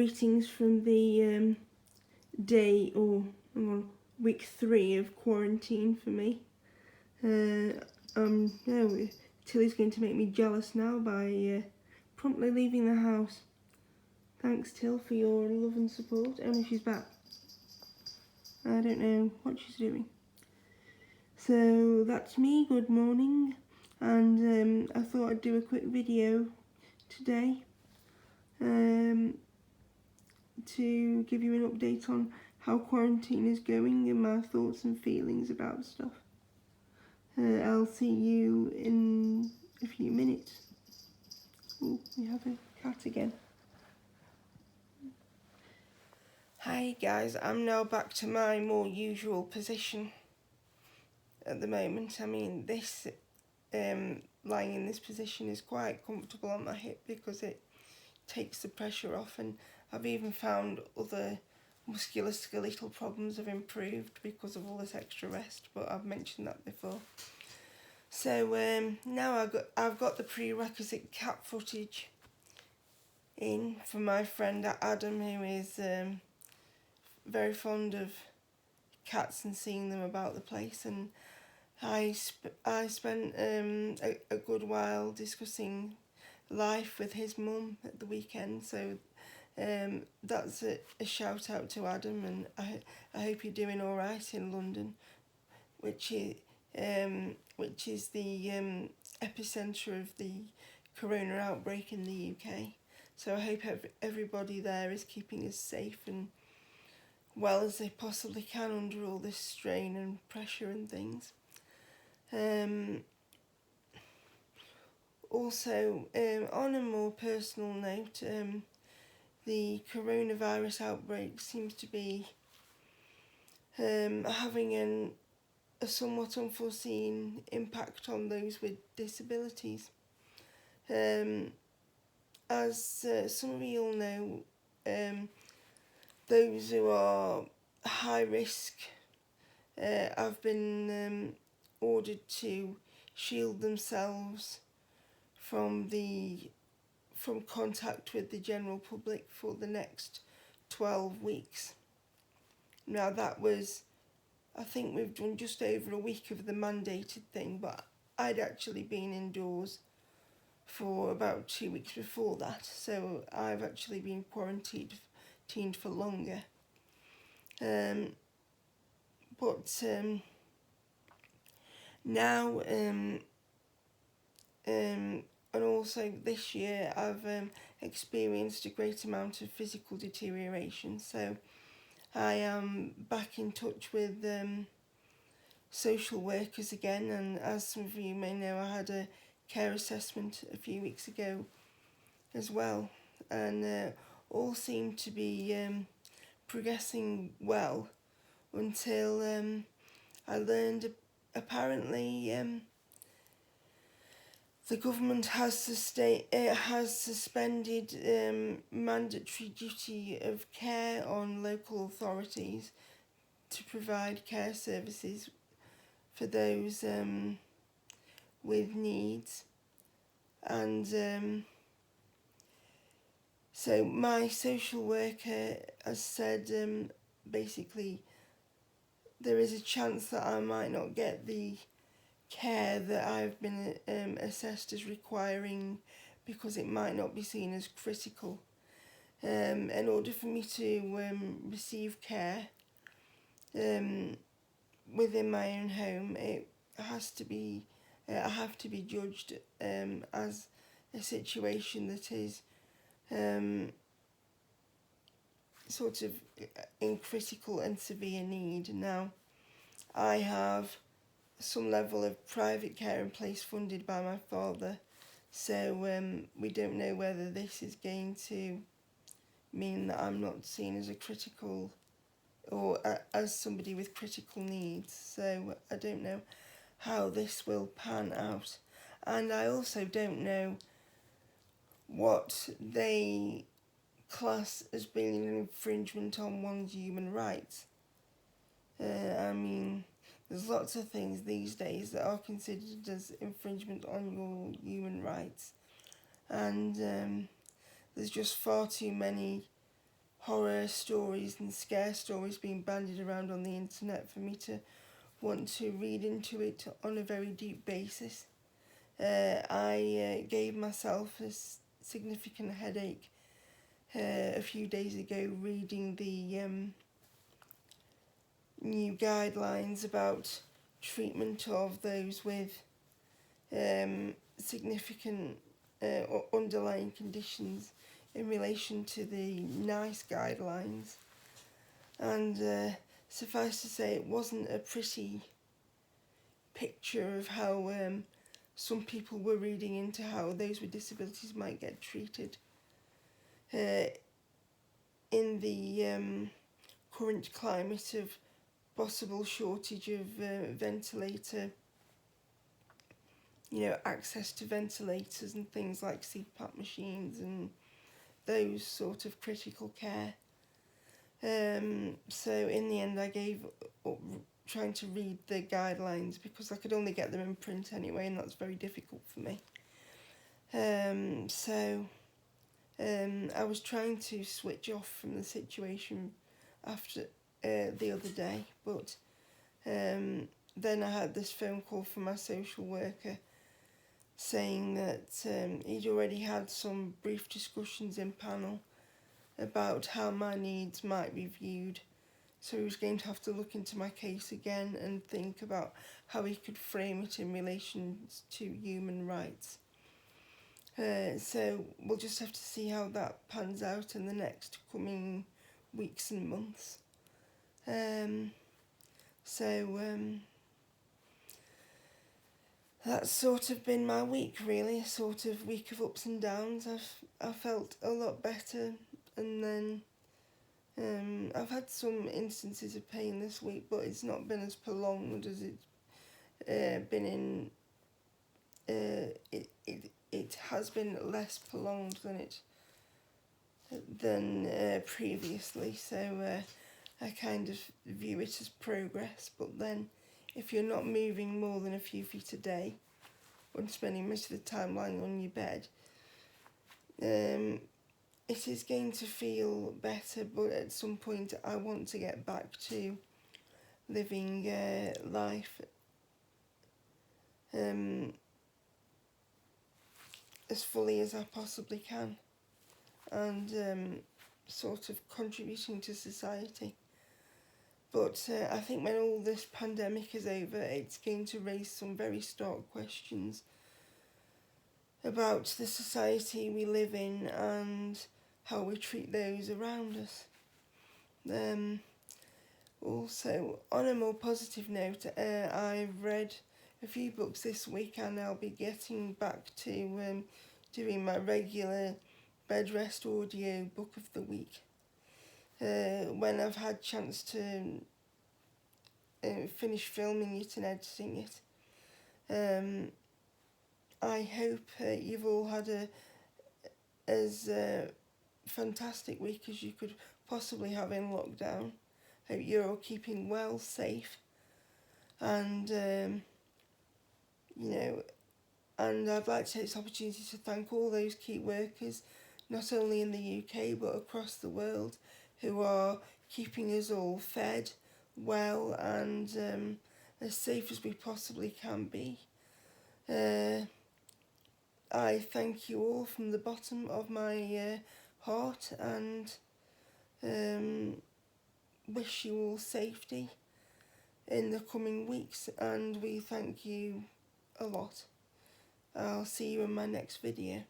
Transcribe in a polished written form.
greetings from the day or week 3 of quarantine for me. No, Tilly's going to make me jealous now by promptly leaving the house. Thanks, Till, for your love and support. Only she's back. I don't know what she's doing. So that's me. Good morning, and I thought I'd do a quick video today to give you an update on how quarantine is going and my thoughts and feelings about stuff. I'll see you in a few minutes. Oh, we have a cat again. Hi guys, I'm now back to my more usual position at the moment. I mean, this lying in this position is quite comfortable on my hip because it takes the pressure off, and I've even found other musculoskeletal problems have improved because of all this extra rest, but I've mentioned that before. So now I've got the prerequisite cat footage in from my friend Adam, who is very fond of cats and seeing them about the place, and I spent a good while discussing life with his mum at the weekend, so that's a shout out to Adam, and I hope you're doing all right in London, which is the epicentre of the corona outbreak in the UK. So I hope everybody there is keeping as safe and well as they possibly can under all this strain and pressure and things. Also, on a more personal note, the coronavirus outbreak seems to be having a somewhat unforeseen impact on those with disabilities. As some of you all know, those who are high risk have been ordered to shield themselves from contact with the general public for the next 12 weeks. Now that was, I think we've done just over a week of the mandated thing, but I'd actually been indoors for about 2 weeks before that, so I've actually been quarantined for longer. But now and also this year I've experienced a great amount of physical deterioration, so I am back in touch with social workers again, and as some of you may know, I had a care assessment a few weeks ago as well, and all seemed to be progressing well until I learned apparently the government has suspended mandatory duty of care on local authorities to provide care services for those with needs, and so my social worker has said basically there is a chance that I might not get the care that I've been assessed as requiring because it might not be seen as critical. In order for me to receive care within my own home, it has to be I have to be judged as a situation that is sort of in critical and severe need. Now, I have some level of private care in place funded by my father, so we don't know whether this is going to mean that I'm not seen as a critical or as somebody with critical needs, so I don't know how this will pan out, and I also don't know what they class as being an infringement on one's human rights. I mean, there's lots of things these days that are considered as infringement on your human rights, and there's just far too many horror stories and scare stories being bandied around on the internet for me to want to read into it on a very deep basis. I gave myself a significant headache a few days ago reading the new guidelines about treatment of those with significant or underlying conditions in relation to the NICE guidelines. And suffice to say, it wasn't a pretty picture of how some people were reading into how those with disabilities might get treated. In the current climate of possible shortage of ventilator, access to ventilators and things like CPAP machines and those sort of critical care. So in the end I gave up trying to read the guidelines because I could only get them in print anyway, and that's very difficult for me. I was trying to switch off from the situation after the other day, but then I had this phone call from my social worker saying that he'd already had some brief discussions in panel about how my needs might be viewed. So he was going to have to look into my case again and think about how he could frame it in relation to human rights. So we'll just have to see how that pans out in the next coming weeks and months. That's sort of been my week, really, a sort of week of ups and downs. I felt a lot better, and then I've had some instances of pain this week, but it's not been as prolonged as it's been in. It has been less prolonged than previously, so I kind of view it as progress. But then, if you're not moving more than a few feet a day, or spending most of the time lying on your bed, it is going to feel better, but at some point I want to get back to living life as fully as I possibly can, and sort of contributing to society. But I think when all this pandemic is over, it's going to raise some very stark questions about the society we live in and how we treat those around us. Also, on a more positive note, I've read a few books this week, and I'll be getting back to doing my regular bed rest audio book of the week when I've had chance to finish filming it and editing it. I hope you've all had as fantastic week as you could possibly have in lockdown. Hope you're all keeping well, safe, and and I'd like to take this opportunity to thank all those key workers, not only in the UK but across the world, who are keeping us all fed, well, and as safe as we possibly can be. I thank you all from the bottom of my heart, and wish you all safety in the coming weeks, and we thank you a lot. I'll see you in my next video.